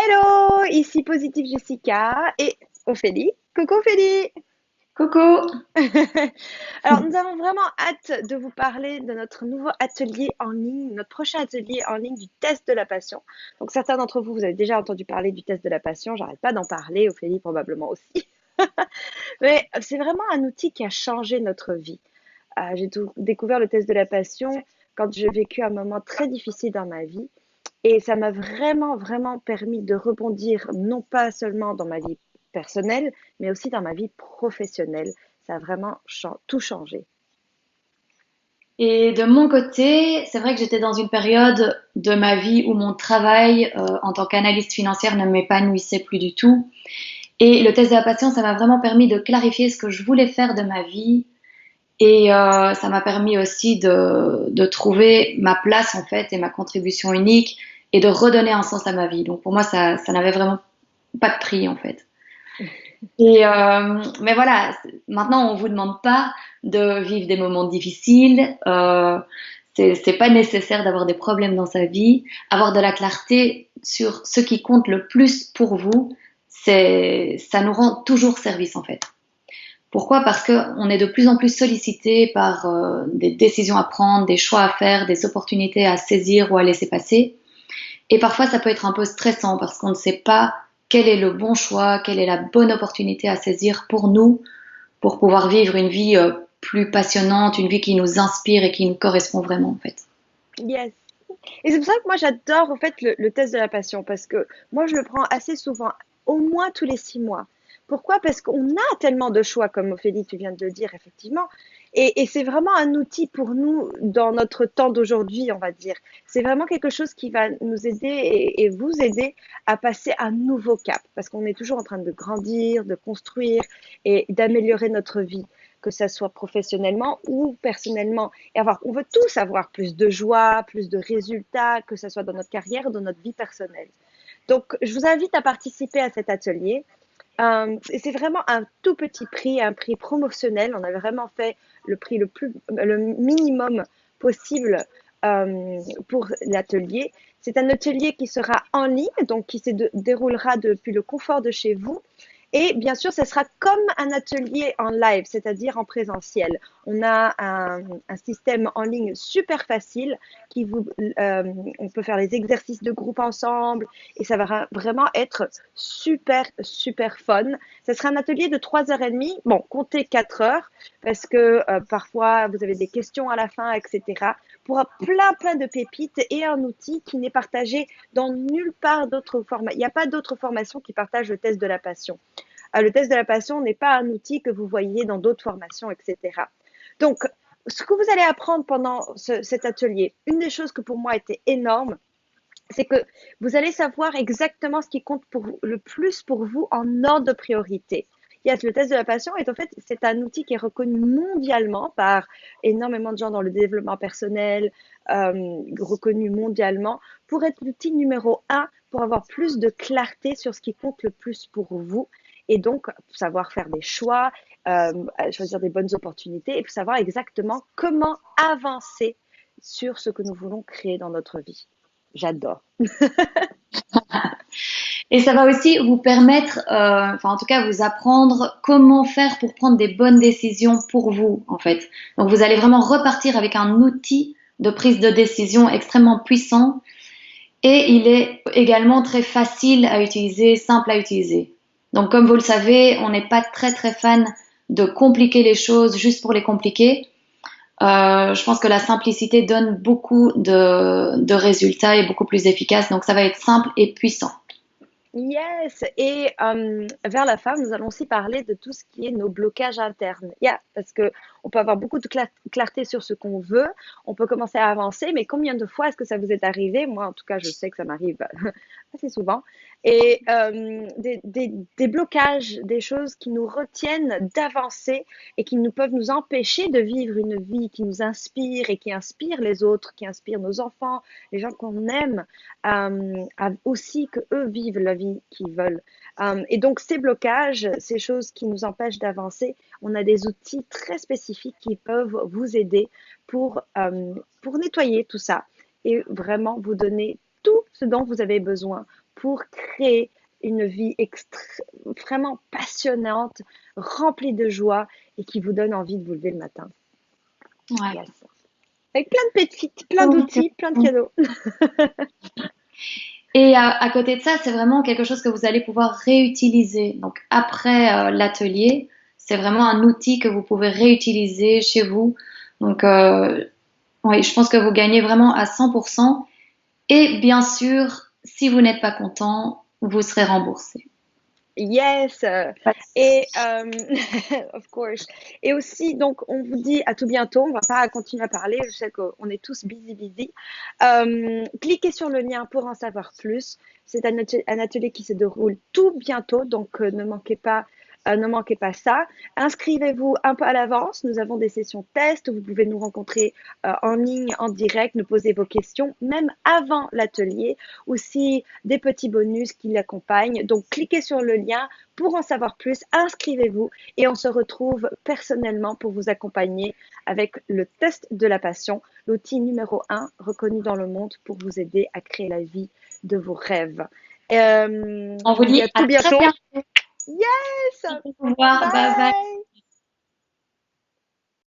Hello, ici Positive Jessica et Ophélie. Coucou Ophélie! Coucou! Alors, nous avons vraiment hâte de vous parler de notre nouveau atelier en ligne, notre prochain atelier en ligne du test de la passion. Donc, certains d'entre vous, vous avez déjà entendu parler du test de la passion. J'arrête pas d'en parler, Ophélie probablement aussi. Mais c'est vraiment un outil qui a changé notre vie. J'ai découvert le test de la passion quand j'ai vécu un moment très difficile dans ma vie. Et ça m'a vraiment, vraiment permis de rebondir, non pas seulement dans ma vie personnelle, mais aussi dans ma vie professionnelle. Ça a vraiment tout changé. Et de mon côté, c'est vrai que j'étais dans une période de ma vie où mon travail en tant qu'analyste financière ne m'épanouissait plus du tout. Et le test de la passion, ça m'a vraiment permis de clarifier ce que je voulais faire de ma vie. Et ça m'a permis aussi de trouver ma place en fait et ma contribution unique et de redonner un sens à ma vie. Donc pour moi, ça n'avait vraiment pas de prix en fait. Mais voilà, maintenant on vous demande pas de vivre des moments difficiles. C'est pas nécessaire d'avoir des problèmes dans sa vie. Avoir de la clarté sur ce qui compte le plus pour vous, ça nous rend toujours service en fait. Pourquoi? Parce qu'on est de plus en plus sollicité par des décisions à prendre, des choix à faire, des opportunités à saisir ou à laisser passer. Et parfois, ça peut être un peu stressant parce qu'on ne sait pas quel est le bon choix, quelle est la bonne opportunité à saisir pour nous, pour pouvoir vivre une vie plus passionnante, une vie qui nous inspire et qui nous correspond vraiment en fait. Yes. Et c'est pour ça que moi j'adore en fait le test de la passion parce que moi je le prends assez souvent, au moins tous les 6 mois. Pourquoi? Parce qu'on a tellement de choix, comme Ophélie, tu viens de le dire, effectivement. Et c'est vraiment un outil pour nous dans notre temps d'aujourd'hui, on va dire. C'est vraiment quelque chose qui va nous aider et vous aider à passer un nouveau cap. Parce qu'on est toujours en train de grandir, de construire et d'améliorer notre vie, que ça soit professionnellement ou personnellement. On veut tous avoir plus de joie, plus de résultats, que ce soit dans notre carrière ou dans notre vie personnelle. Donc, je vous invite à participer à cet atelier. C'est vraiment un tout petit prix, un prix promotionnel. On avait vraiment fait le prix le minimum possible pour l'atelier. C'est un atelier qui sera en ligne, donc qui déroulera depuis le confort de chez vous. Et bien sûr, ce sera comme un atelier en live, c'est-à-dire en présentiel. On a un système en ligne super facile on peut faire les exercices de groupe ensemble et ça va vraiment être super, super fun. Ce sera un atelier de 3h30. Bon, comptez 4 heures parce que parfois vous avez des questions à la fin, etc. Pour plein, plein de pépites et un outil qui n'est partagé dans nulle part d'autre format. Il n'y a pas d'autre formation qui partage le test de la passion. Le test de la passion n'est pas un outil que vous voyez dans d'autres formations, etc. Donc, ce que vous allez apprendre pendant cet atelier, une des choses que pour moi était énorme, c'est que vous allez savoir exactement ce qui compte le plus pour vous en ordre de priorité. Yes, le test de la passion est en fait, c'est un outil qui est reconnu mondialement par énormément de gens dans le développement personnel, reconnu mondialement, pour être l'outil numéro un, pour avoir plus de clarté sur ce qui compte le plus pour vous et donc savoir faire des choix, choisir des bonnes opportunités et savoir exactement comment avancer sur ce que nous voulons créer dans notre vie. J'adore. Et ça va aussi vous permettre, enfin en tout cas vous apprendre comment faire pour prendre des bonnes décisions pour vous en fait. Donc vous allez vraiment repartir avec un outil de prise de décision extrêmement puissant et il est également très facile à utiliser, simple à utiliser. Donc comme vous le savez, on n'est pas très très fan de compliquer les choses juste pour les compliquer. Je pense que la simplicité donne beaucoup de résultats et beaucoup plus efficace. Donc ça va être simple et puissant. Yes, et vers la fin, nous allons aussi parler de tout ce qui est nos blocages internes. Parce que on peut avoir beaucoup de clarté sur ce qu'on veut, on peut commencer à avancer, mais combien de fois est-ce que ça vous est arrivé? Moi, en tout cas, je sais que ça m'arrive assez souvent. Et des blocages, des choses qui nous retiennent d'avancer et qui nous peuvent nous empêcher de vivre une vie qui nous inspire et qui inspire les autres, qui inspire nos enfants, les gens qu'on aime aussi que eux vivent la vie qu'ils veulent. Et donc ces blocages, ces choses qui nous empêchent d'avancer, on a des outils très spécifiques qui peuvent vous aider pour nettoyer tout ça et vraiment vous donner tout ce dont vous avez besoin pour créer une vie vraiment passionnante, remplie de joie et qui vous donne envie de vous lever le matin. Ouais. Yes. Avec plein de pépites, plein d'outils, plein de cadeaux. Et à côté de ça, c'est vraiment quelque chose que vous allez pouvoir réutiliser. Donc après l'atelier, c'est vraiment un outil que vous pouvez réutiliser chez vous. Donc oui, je pense que vous gagnez vraiment à 100%. Et bien sûr, si vous n'êtes pas content, vous serez remboursé. Yes, Pas de et souci. of course. Et aussi, donc, on vous dit à tout bientôt. On va pas continuer à parler. Je sais qu'on est tous busy, busy. Cliquez sur le lien pour en savoir plus. C'est un atelier qui se déroule tout bientôt, donc ne manquez pas ça. Inscrivez-vous un peu à l'avance. Nous avons des sessions tests. Vous pouvez nous rencontrer en ligne, en direct, nous poser vos questions, même avant l'atelier. Aussi, des petits bonus qui l'accompagnent. Donc, cliquez sur le lien pour en savoir plus, inscrivez-vous et on se retrouve personnellement pour vous accompagner avec le test de la passion, l'outil numéro 1 reconnu dans le monde pour vous aider à créer la vie de vos rêves. On Je vous vous dis à dit tout à très bientôt. bientôt. Yes! Au revoir. Bye bye. Bye!